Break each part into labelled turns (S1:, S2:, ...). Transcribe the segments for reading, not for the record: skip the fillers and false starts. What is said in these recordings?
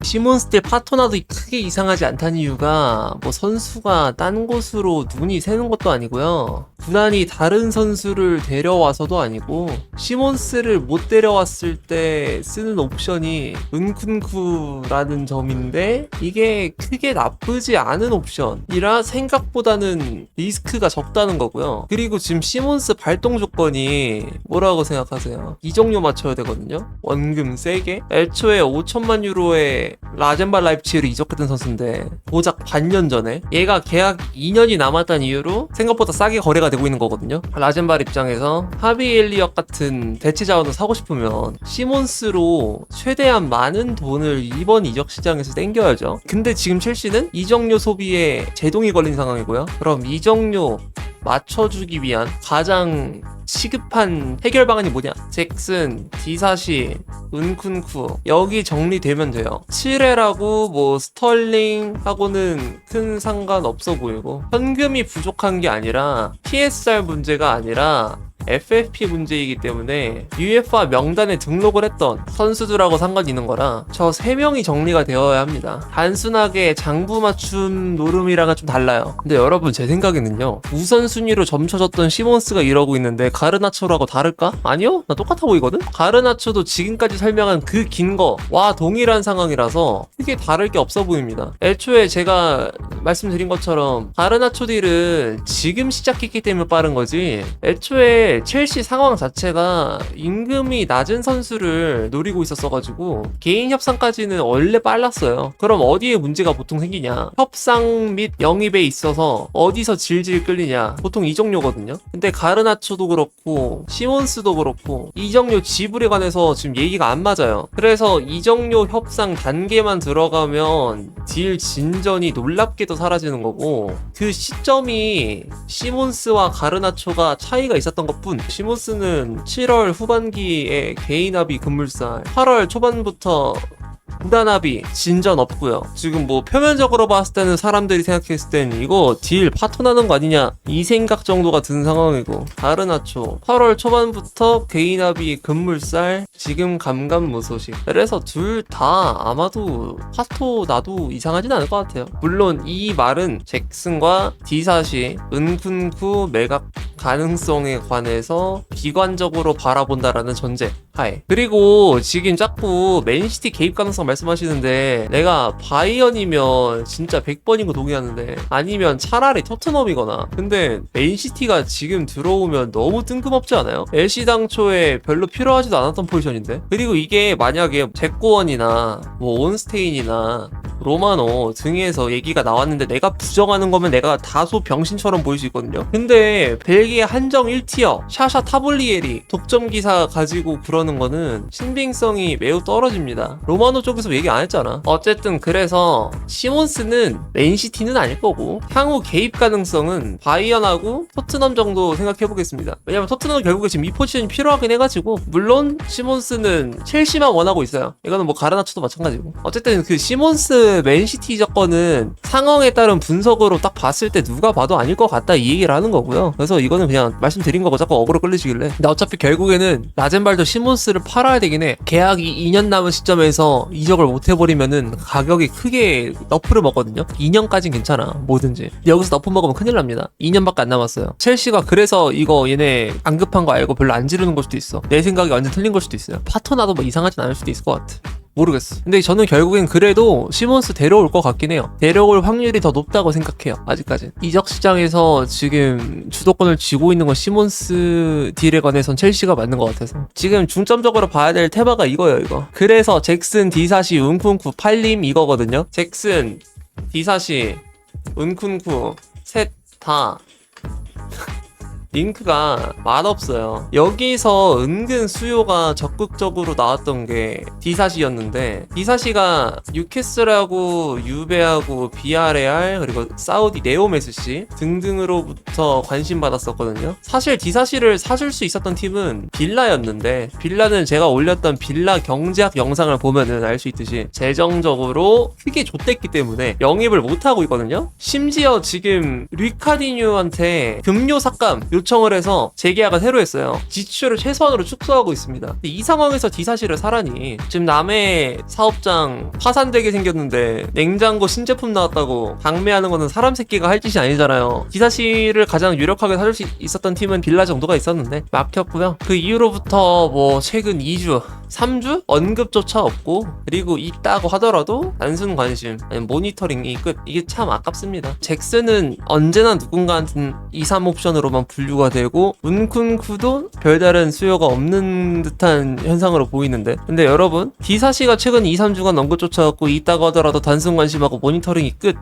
S1: 시몬스 대 파토나도 크게 이상하지 않다는 이유가 뭐 선수가 딴 곳으로 눈이 새는 것도 아니고요. 구단이 다른 선수를 데려와서도 아니고 시몬스를 못 데려왔을 때 쓰는 옵션이 은쿤쿠라는 점인데 이게 크게 나쁘지 않은 옵션이라 생각보다는 리스크가 적다는 거고요. 그리고 지금 시몬스 발동 조건이 뭐라고 생각하세요? 이적료 맞춰야 되거든요. 원금 세게. 애초에 5천만 유로에 라젠발 라이프치히를 이적했던 선수인데 고작 반년 전에 얘가 계약 2년이 남았다는 이유로 생각보다 싸게 거래가 되고 있는 거거든요. 라젠발 입장에서 하비 엘리엇 같은 대체 자원을 사고 싶으면 시몬스로 최대한 많은 돈을 이번 이적 시장에서 땡겨야죠. 근데 지금 첼시는 이적료 소비에 제동이 걸린 상황이고요. 그럼 이적료 맞춰주기 위한 가장 시급한 해결 방안이 뭐냐? 잭슨, 디사시, 은쿤쿠 여기 정리되면 돼요. 7회라고 뭐 스털링하고는 큰 상관없어 보이고 현금이 부족한 게 아니라 PSR 문제가 아니라 FFP 문제이기 때문에 UEFA 명단에 등록을 했던 선수들하고 상관이 있는 거라 저 3명이 정리가 되어야 합니다. 단순하게 장부 맞춤 노름이랑은 좀 달라요. 근데 여러분 제 생각에는요, 우선순위로 점쳐졌던 시몬스가 이러고 있는데 가르나초라고 다를까? 아니요? 나 똑같아 보이거든? 가르나초도 지금까지 설명한 그 긴 거와 동일한 상황이라서 크게 다를 게 없어 보입니다. 애초에 제가 말씀드린 것처럼 가르나초 딜은 지금 시작했기 때문에 빠른 거지 애초에 첼시 상황 자체가 임금이 낮은 선수를 노리고 있었어가지고 개인 협상까지는 원래 빨랐어요. 그럼 어디에 문제가 보통 생기냐? 협상 및 영입에 있어서 어디서 질질 끌리냐? 보통 이적료거든요. 근데 가르나초도 그렇고 시몬스도 그렇고 이적료 지불에 관해서 지금 얘기가 안 맞아요. 그래서 이적료 협상 단계만 들어가면 딜 진전이 놀랍게도 사라지는 거고 그 시점이 시몬스와 가르나초가 차이가 있었던 것뿐 시몬스는 7월 후반기에 개인합의 급물살 8월 초반부터 구단합의 진전 없고요. 지금 뭐 표면적으로 봤을 때는 사람들이 생각했을 땐 이거 딜 파토나는 거 아니냐 이 생각 정도가 든 상황이고 가르나초 8월 초반부터 개인합의 급물살 지금 감감무소식. 그래서 둘 다 아마도 파토 나도 이상하진 않을 것 같아요. 물론 이 말은 잭슨과 디사시 은쿤쿠 매각 가능성에 관해서 비관적으로 바라본다라는 전제 하에. 그리고 지금 자꾸 맨시티 개입 가능성 말씀하시는데 내가 바이언이면 진짜 100번인 거 동의하는데 아니면 차라리 토트넘이거나. 근데 맨시티가 지금 들어오면 너무 뜬금없지 않아요? LC 당초에 별로 필요하지도 않았던 포지션인데. 그리고 이게 만약에 잭고원이나 뭐 온스테인이나 로마노 등에서 얘기가 나왔는데 내가 부정하는 거면 내가 다소 병신처럼 보일 수 있거든요. 근데 벨기에 한정 1티어 샤샤 타볼리에리 독점기사 가지고 그러는 거는 신빙성이 매우 떨어집니다. 로마노 쪽에서 얘기 안 했잖아. 어쨌든 그래서 시몬스는 맨시티는 아닐 거고 향후 개입 가능성은 바이언하고 토트넘 정도 생각해보겠습니다. 왜냐면 토트넘은 결국에 지금 이 포지션이 필요하긴 해가지고 물론 시몬스는 첼시만 원하고 있어요. 이거는 뭐 가르나초도 마찬가지고. 어쨌든 그 시몬스 맨시티 조건은 상황에 따른 분석으로 딱 봤을 때 누가 봐도 아닐 것 같다 이 얘기를 하는 거고요. 그래서 이거는 그냥 말씀드린 거고 자꾸 어그로 끌리시길래. 근데 어차피 결국에는 라젠발도 시몬스를 팔아야 되긴 해. 계약이 2년 남은 시점에서 이적을 못 해버리면은 가격이 크게 너프를 먹거든요. 2년까진 괜찮아 뭐든지. 여기서 너프 먹으면 큰일 납니다. 2년밖에 안 남았어요. 첼시가 그래서 이거 얘네 안 급한 거 알고 별로 안 지르는 걸 수도 있어. 내 생각이 완전 틀린 걸 수도 있어요. 파토나도 뭐 이상하진 않을 수도 있을 것 같아. 모르겠어. 근데 저는 결국엔 그래도 시몬스 데려올 것 같긴 해요. 데려올 확률이 더 높다고 생각해요. 아직까지. 이적 시장에서 지금 주도권을 쥐고 있는 건 시몬스 딜에 관해선 첼시가 맞는 것 같아서. 지금 중점적으로 봐야 될 테마가 이거예요, 이거. 그래서 잭슨, 디사시, 은쿤쿠, 팔림 이거거든요. 잭슨, 디사시, 은쿤쿠 셋 다 링크가 맛없어요. 여기서 은근 수요가 적극적으로 나왔던 게 디사시였는데 디사시가 뉴캐슬하고 유베하고 비아레알 그리고 사우디 네오메스시 등등으로부터 관심 받았었거든요. 사실 디사시를 사줄 수 있었던 팀은 빌라였는데 빌라는 제가 올렸던 빌라 경제학 영상을 보면은 알 수 있듯이 재정적으로 크게 좆됐기 때문에 영입을 못하고 있거든요. 심지어 지금 리카디뉴한테 급료 삭감 요청을 해서 재계약을 새로 했어요. 지출을 최소한으로 축소하고 있습니다. 근데 이 상황에서 디사시를 사라니. 지금 남의 사업장 파산되게 생겼는데 냉장고 신제품 나왔다고 강매하는 거는 사람 새끼가 할 짓이 아니잖아요. 디사시를 가장 유력하게 사줄 수 있었던 팀은 빌라 정도가 있었는데 막혔고요. 그 이후로부터 뭐 최근 2주 3주? 언급조차 없고, 그리고 있다고 하더라도 단순 관심, 아니 모니터링이 끝. 이게 참 아깝습니다. 잭슨은 언제나 누군가한테 2, 3 옵션으로만 분류가 되고, 운쿤쿠도 별다른 수요가 없는 듯한 현상으로 보이는데, 근데 여러분, 디사시가 최근 2, 3주간 언급조차 없고 있다고 하더라도 단순 관심하고 모니터링이 끝.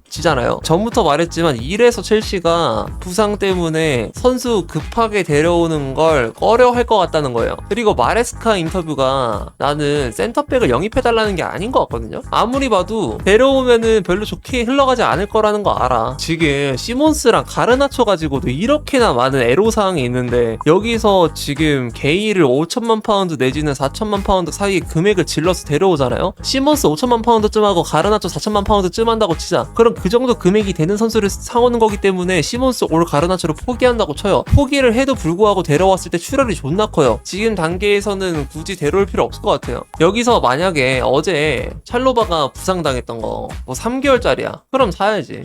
S1: 지잖아요. 전부터 말했지만 이래서 첼시가 부상 때문에 선수 급하게 데려오는 걸 꺼려 할 것 같다는 거예요. 그리고 마레스카 인터뷰가 나는 센터백을 영입해달라는 게 아닌 것 같거든요. 아무리 봐도 데려오면은 별로 좋게 흘러가지 않을 거라는 거 알아. 지금 시몬스랑 가르나초 가지고도 이렇게나 많은 애로사항이 있는데 여기서 지금 게이를 5천만 파운드 내지는 4천만 파운드 사이에 금액을 질러서 데려오잖아요. 시몬스 5천만 파운드쯤 하고 가르나초 4천만 파운드쯤 한다고 치자. 그럼 그 정도 금액이 되는 선수를 사오는 거기 때문에 시몬스 올 가르나초를 포기한다고 쳐요. 포기를 해도 불구하고 데려왔을 때 출혈이 존나 커요. 지금 단계에서는 굳이 데려올 필요 없을 것 같아요. 여기서 만약에 어제 찰로바가 부상당했던 거 뭐 3개월짜리야. 그럼 사야지.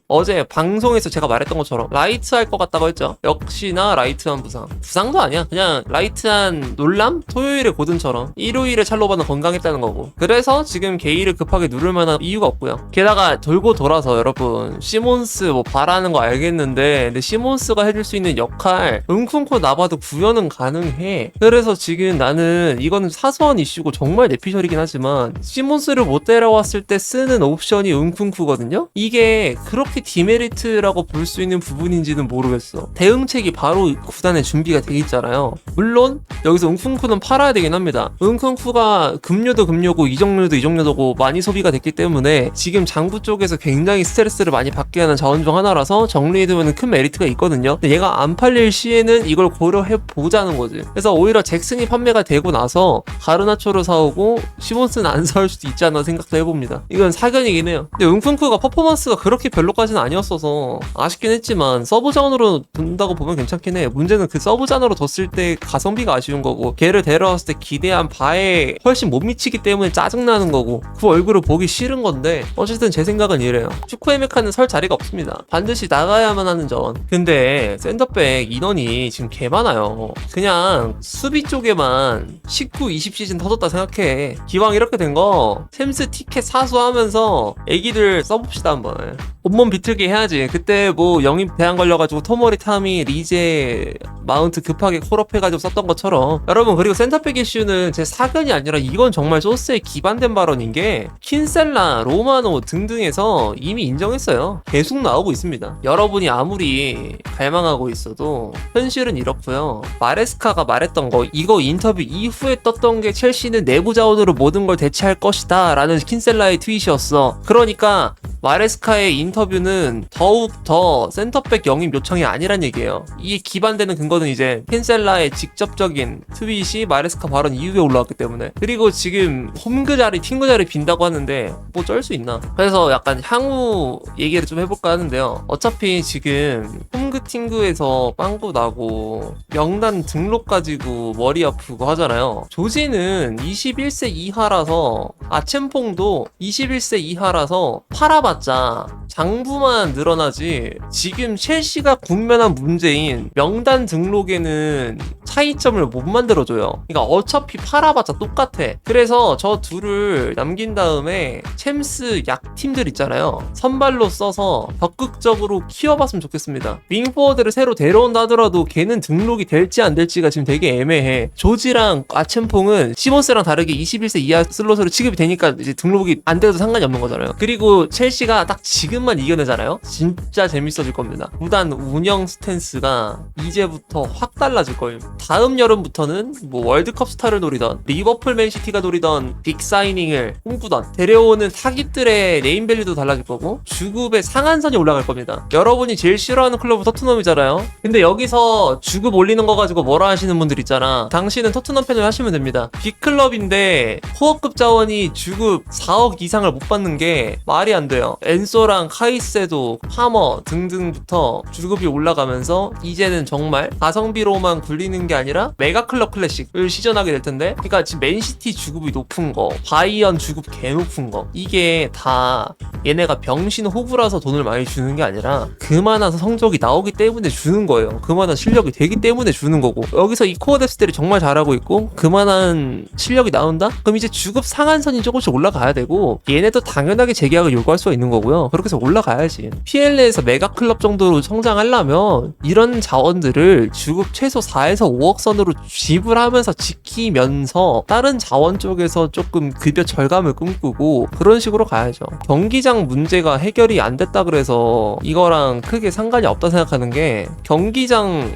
S1: 어제 방송에서 제가 말했던 것처럼 라이트 할 것 같다고 했죠. 역시나 라이트한 부상. 부상도 아니야. 그냥 라이트한 놀람? 토요일에 고든처럼 일요일에 찰로바는 건강했다는 거고. 그래서 지금 게이를 급하게 누를 만한 이유가 없고요. 게다가 돌고 돌아서 여러분 시몬스 뭐 바라는 거 알겠는데, 근데 시몬스가 해줄 수 있는 역할 은쿤쿠 나봐도 구현은 가능해. 그래서 지금 나는 이거는 사소한 이슈고 정말 내피셜이긴 하지만 시몬스를 못 데려왔을 때 쓰는 옵션이 은쿤쿠거든요. 이게 그렇게 디메리트라고 볼 수 있는 부분인지는 모르겠어. 대응책이 바로 구단에 준비가 돼 있잖아요. 물론 여기서 은쿤쿠는 팔아야 되긴 합니다. 은쿤쿠가 금료도 금료고 이적료도 이적료고 많이 소비가 됐기 때문에 지금 장부 쪽에서 굉장히 스트레스를 많이 받게 하는 자원 중 하나라서 정리해두면 큰 메리트가 있거든요. 근데 얘가 안 팔릴 시에는 이걸 고려해 보자는 거지. 그래서 오히려 잭슨이 판매가 되고 나서 가르나초를 사오고 시몬스는 안 사올 수도 있지 않나 생각도 해봅니다. 이건 사견이긴 해요. 근데 은쿤쿠가 퍼포먼스가 그렇게 별로까지는 아니었어서 아쉽긴 했지만 서브전으로 둔다고 보면 괜찮긴 해. 문제는 그 서브전으로 뒀을 때 가성비가 아쉬운 거고, 걔를 데려왔을 때 기대한 바에 훨씬 못 미치기 때문에 짜증나는 거고, 그 얼굴을 보기 싫은 건데 어쨌든 제 생각은 이래요. 축구의 메카는 설 자리가 없습니다. 반드시 나가야만 하는 전. 근데 센터백 인원이 지금 개 많아요. 그냥 수비 쪽에만 19, 20 시즌 터졌다 생각해. 기왕 이렇게 된 거 템스 티켓 사수하면서 애기들 써봅시다 한번. 온몸 비틀게 해야지. 그때 뭐 영입 대안 걸려가지고 토모리 타미 리제 마운트 급하게 콜업해가지고 썼던 것처럼. 여러분, 그리고 센터백 이슈는 제 사견이 아니라 이건 정말 소스에 기반된 발언인 게 킨셀라, 로마노 등등에서 이미 인정했어요. 계속 나오고 있습니다. 여러분이 아무리 갈망하고 있어도 현실은 이렇고요. 마레스카가 말했던 거, 이거 인터뷰 이후에 떴던 게 첼시는 내부 자원으로 모든 걸 대체할 것이다 라는 킨셀라의 트윗이었어. 그러니까 마레스카의 인터뷰는 더욱 더 센터백 영입 요청이 아니란 얘기예요. 이게 기반되는 근거는 이제 킨셀라의 직접적인 트윗이 마레스카 발언 이후에 올라왔기 때문에. 그리고 지금 홈그 자리, 팅그 자리 빈다고 하는데 뭐 쩔 수 있나. 그래서 약간 향후 얘기를 좀 해볼까 하는데요. 어차피 지금 홈그 팅그에서 빵꾸 나고 명단 등록 가지고 머리 아프고 하잖아요. 조지는 21세 이하라서, 아첸퐁도 21세 이하라서 팔아봤자 장부만 늘어나지 지금 첼시가 국면한 문제인 명단 등록에는 차이점을 못 만들어줘요. 그러니까 어차피 팔아봤자 똑같아. 그래서 저 둘을 남긴 다음에 챔스 약팀들 있잖아요. 선발로 써서 적극적으로 키워봤으면 좋겠습니다. 윙포워드를 새로 데려온다 하더라도 걔는 등록이 될지 안 될지가 지금 되게 애매해. 조지랑 아첸퐁은 시몬스랑 다르게 21세 이하 슬롯으로 취급이 되니까 이제 등록이 안 돼도 상관이 없는 거잖아요. 그리고 첼시가 딱 지금만 이겨내잖아요. 진짜 재밌어질 겁니다. 구단 운영 스탠스가 이제부터 확 달라질 거예요. 다음 여름부터는 뭐 월드컵 스타를 노리던 리버풀 맨시티가 노리던 빅 사이닝을 꿈꾸던 데려오는 타깃들의 네임밸류도 달라질 거고 주급의 상한선이 올라갈 겁니다. 여러분이 제일 싫어하는 클럽은 토트넘이잖아요. 근데 여기서 주급 올리는 거 가지고 뭐라 하시는 분들 있잖아. 당신은 토트넘 팬을 하시면 됩니다. 빅클럽인데 코어급 자원이 주급 4억 이상을 못 받는 게 말이 안 돼요. 엔소랑 카이세도, 파머 등등부터 주급이 올라가면서 이제는 정말 가성비로만 굴리는 게 아니라 메가클럽 클래식을 시전하게 될 텐데, 그러니까 지금 맨시티 주급이 높은 거, 바이언 주급 개 높은 거, 이게 다 얘네가 병신 호구라서 돈을 많이 주는 게 아니라 그만한 성적이 나오기 때문에 주는 거예요. 그만한 실력이 되기 때문에 주는 거고, 여기서 이 코어 뎁스들이 정말 잘하고 있고 그만한 실력이 나온다? 그럼 이제 주급 상한선이 조금씩 올라가야 되고, 얘네도 당연하게 재계약을 요구할 수가 있는 거고요. 그렇게 해서 올라가야지. PLA에서 메가클럽 정도로 성장하려면 이런 자원들을 주급 최소 4에서 5억 선으로 지불하면서 지키면서 다른 자원 쪽에서 조금 급여 절감을 꿈꾸고 그런 식으로 가야죠. 경기장 문제가 해결이 안 됐다 그래서 이거랑 크게 상관이 없다 생각하는 게, 경기장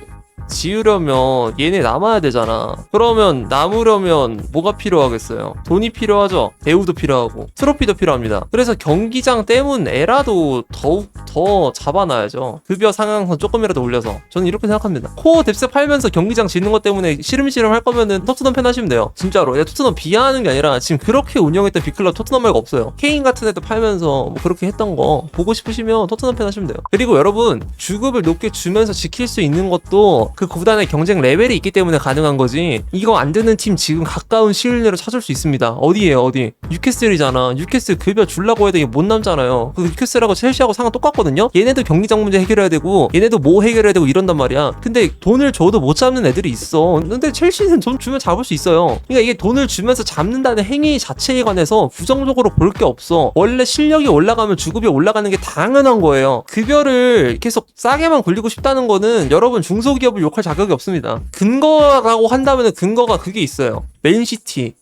S1: 지으려면 얘네 남아야 되잖아. 그러면 남으려면 뭐가 필요하겠어요? 돈이 필요하죠. 배우도 필요하고 트로피도 필요합니다. 그래서 경기장 때문에라도 더욱 더 잡아놔야죠. 급여 상한선 조금이라도 올려서. 저는 이렇게 생각합니다. 코어 뎁스 팔면서 경기장 짓는 것 때문에 시름시름 할 거면은 토트넘 팬 하시면 돼요. 진짜로. 내가 토트넘 비하하는 게 아니라 지금 그렇게 운영했던 빅클럽 토트넘 말고 없어요. 케인 같은 애도 팔면서 뭐 그렇게 했던 거 보고 싶으시면 토트넘 팬 하시면 돼요. 그리고 여러분, 주급을 높게 주면서 지킬 수 있는 것도 그 구단의 경쟁 레벨이 있기 때문에 가능한 거지. 이거 안 되는 팀 지금 가까운 시일 내로 찾을 수 있습니다. 어디예요, 어디? 뉴캐슬이잖아. 뉴캐슬 급여 줄라고 해도 이게 못 남잖아요. 그 뉴캐슬하고 첼시하고 상황 똑같거든요. 얘네도 경기장 문제 해결해야 되고 얘네도 뭐 해결해야 되고 이런단 말이야. 근데 돈을 줘도 못 잡는 애들이 있어. 근데 첼시는 돈 주면 잡을 수 있어요. 그러니까 이게 돈을 주면서 잡는다는 행위 자체에 관해서 부정적으로 볼 게 없어. 원래 실력이 올라가면 주급이 올라가는 게 당연한 거예요. 급여를 계속 싸게만 굴리고 싶다는 거는 여러분 중소기업을 욕할 자격이 없습니다. 근거라고 한다면 근거가 그게 있어요. 맨시티,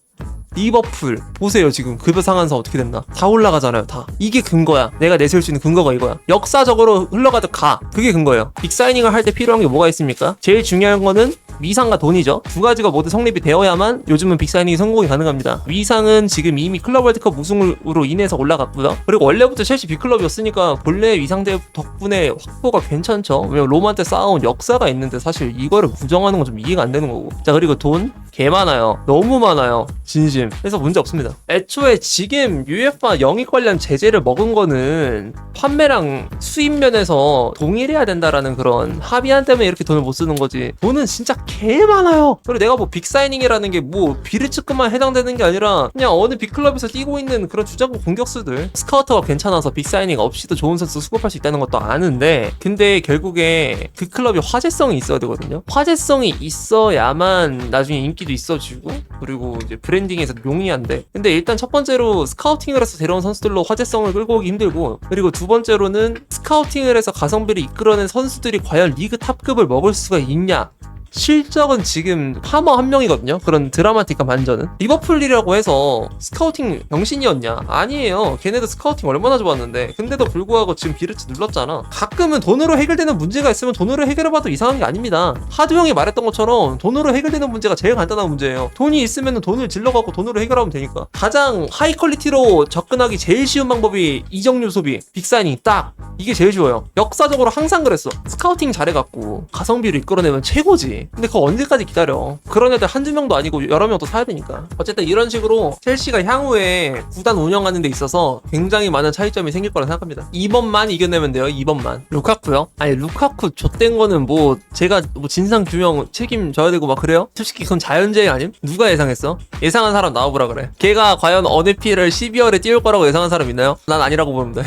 S1: 리버풀 보세요. 지금 급여 상한선 어떻게 됐나? 다 올라가잖아요. 다. 이게 근거야. 내가 내세울 수 있는 근거가 이거야. 역사적으로 흘러가도 가. 그게 근거예요. 빅사이닝을 할 때 필요한 게 뭐가 있습니까? 제일 중요한 거는 위상과 돈이죠. 두 가지가 모두 성립이 되어야만 요즘은 빅사이닝이 성공이 가능합니다. 위상은 지금 이미 클럽 월드컵 우승으로 인해서 올라갔고요. 그리고 원래부터 첼시 빅클럽이었으니까 본래 위상대 덕분에 확보가 괜찮죠. 왜냐면 로마 때 쌓아온 역사가 있는데 사실 이거를 부정하는 건 좀 이해가 안 되는 거고. 자, 그리고 돈 개 많아요. 너무 많아요. 진심. 그래서 문제 없습니다. 애초에 지금 UEFA 영입 관련 제재를 먹은 거는 판매랑 수입 면에서 동일해야 된다라는 그런 합의안 때문에 이렇게 돈을 못 쓰는 거지. 돈은 진짜 개 많아요. 그리고 내가 뭐 빅사이닝이라는 게 뭐 비르츠크만 해당되는 게 아니라 그냥 어느 빅클럽에서 뛰고 있는 그런 주장급 공격수들, 스카우터가 괜찮아서 빅사이닝 없이도 좋은 선수 수급할 수 있다는 것도 아는데, 근데 결국에 그 클럽이 화제성이 있어야 되거든요. 화제성이 있어야만 나중에 인기도 있어지고 그리고 이제 브랜딩에서 용이 안 돼. 근데 일단 첫 번째로 스카우팅을 해서 데려온 선수들로 화제성을 끌고 오기 힘들고, 그리고 두 번째로는 스카우팅을 해서 가성비를 이끌어낸 선수들이 과연 리그 탑급을 먹을 수가 있냐. 실적은 지금 파머 한 명이거든요. 그런 드라마틱한 반전은. 리버풀이라고 해서 스카우팅 병신이었냐? 아니에요. 걔네도 스카우팅 얼마나 좋았는데. 근데도 불구하고 지금 비르츠 눌렀잖아. 가끔은 돈으로 해결되는 문제가 있으면 돈으로 해결해봐도 이상한 게 아닙니다. 하두 형이 말했던 것처럼 돈으로 해결되는 문제가 제일 간단한 문제예요. 돈이 있으면 돈을 질러갖고 돈으로 해결하면 되니까. 가장 하이 퀄리티로 접근하기 제일 쉬운 방법이 이적료 소비, 빅사이닝 딱. 이게 제일 쉬워요. 역사적으로 항상 그랬어. 스카우팅 잘해갖고 가성비를 이끌어내면 최고지. 근데 그거 언제까지 기다려. 그런 애들 한두 명도 아니고 여러 명도 사야 되니까. 어쨌든 이런 식으로 첼시가 향후에 구단 운영하는 데 있어서 굉장히 많은 차이점이 생길 거라 생각합니다. 2번만 이겨내면 돼요. 2번만. 루카쿠요? 아니 루카쿠 좆된 거는 뭐 제가 뭐 진상규명 책임져야 되고 막 그래요? 솔직히 그건 자연재해 아님? 누가 예상했어? 예상한 사람 나와보라 그래. 걔가 과연 어느 피를 12월에 띄울 거라고 예상한 사람 있나요? 난 아니라고 보는데.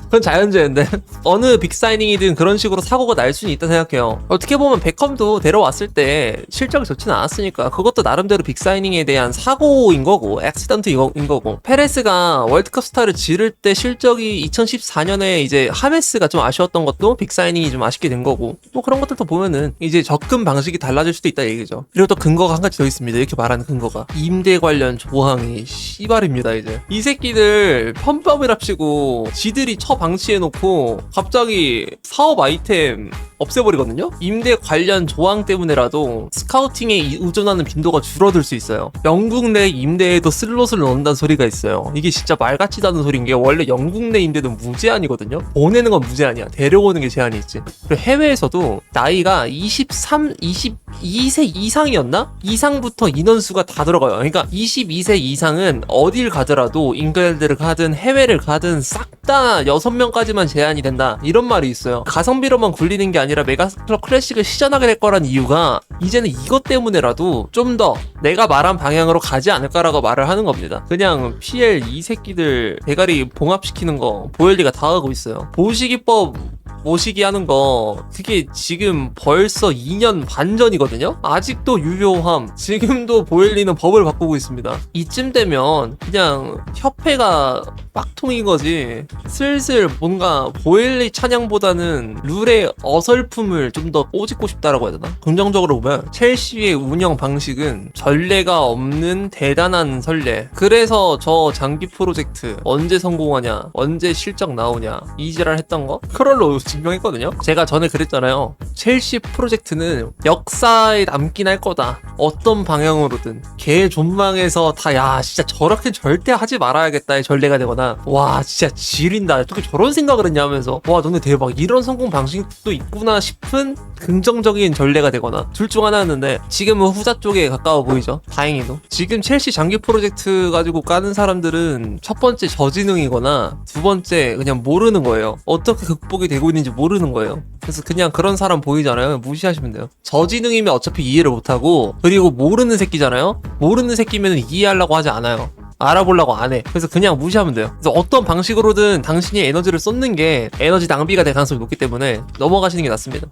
S1: 그건 자연재해인데. 어느 빅사이닝이든 그런 식으로 사고가 날 수는 있다 생각해요. 어떻게 보면 베컴도 데려왔을 때 실적이 좋지는 않았으니까 그것도 나름대로 빅사이닝에 대한 사고인 거고, 액시던트인 거고. 페레스가 월드컵 스타를 지를 때 실적이 2014년에 이제 하메스가 좀 아쉬웠던 것도 빅사이닝이 좀 아쉽게 된 거고, 뭐 그런 것들도 보면은 이제 접근 방식이 달라질 수도 있다 얘기죠. 그리고 또 근거가 한 가지 더 있습니다. 이렇게 말하는 근거가 임대 관련 조항이 씨발입니다. 이제 이 새끼들 편법이랍시고 지들이 완전히 처방치해놓고 갑자기 사업 아이템 없애버리거든요? 임대 관련 조항 때문에라도 스카우팅에 의존하는 빈도가 줄어들 수 있어요. 영국 내 임대에도 슬롯을 넣는다는 소리가 있어요. 이게 진짜 말 같지도 않은 소리인 게 원래 영국 내 임대는 무제한이거든요? 보내는 건 무제한이야. 데려오는 게 제한이 있지. 그리고 해외에서도 나이가 22세 이상이었나? 이상부터 인원수가 다 들어가요. 그러니까 22세 이상은 어딜 가더라도 잉글랜드를 가든 해외를 가든 싹 다 6명까지만 제한이 된다. 이런 말이 있어요. 가성비로만 굴리는 게 아니라 메가스클럽 클래식을 시전하게 될 거란 이유가 이제는 이것 때문에라도 좀 더 내가 말한 방향으로 가지 않을까라고 말을 하는 겁니다. 그냥 PL 이 새끼들 대가리 봉합시키는 거 보엘리가 다 하고 있어요. 보시기법 모시기 하는 거 그게 지금 벌써 2년 반 전이거든요? 아직도 유효함. 지금도 보엘리는 법을 바꾸고 있습니다. 이쯤 되면 그냥 협회가 빡통인 거지. 슬슬 뭔가 보엘리 찬양보다는 룰의 어설픔을 좀 더 꼬집고 싶다라고 해야 되나? 긍정적으로 보면 첼시의 운영 방식은 전례가 없는 대단한 선례. 그래서 저 장기 프로젝트 언제 성공하냐, 언제 실적 나오냐 이 지랄 했던 거 크롤로 증명했거든요. 제가 전에 그랬잖아요. 첼시 프로젝트는 역사에 남긴 할 거다. 어떤 방향으로든 걔 존망해서 다 야 진짜 저렇게 절대 하지 말아야겠다의 전례가 되거나 와 진짜 지린다 어떻게 저런 생각을 했냐 하면서 와 너네 대박 이런 성공 방식도 있구나 싶은 긍정적인 전례가 되거나 둘 중 하나였는데 지금은 후자 쪽에 가까워 보이죠. 다행히도 지금 첼시 장기 프로젝트 가지고 까는 사람들은 첫 번째 저지능이거나 두 번째 그냥 모르는 거예요. 어떻게 극복이 되고 있는지 모르는 거예요. 그래서 그냥 그런 사람 보이잖아요. 무시하시면 돼요. 저지능이면 어차피 이해를 못하고 그리고 모르는 새끼잖아요. 모르는 새끼면 이해하려고 하지 않아요. 알아보려고 안 해. 그래서 그냥 무시하면 돼요. 그래서 어떤 방식으로든 당신이 에너지를 쏟는 게 에너지 낭비가 될 가능성이 높기 때문에 넘어가시는 게 낫습니다.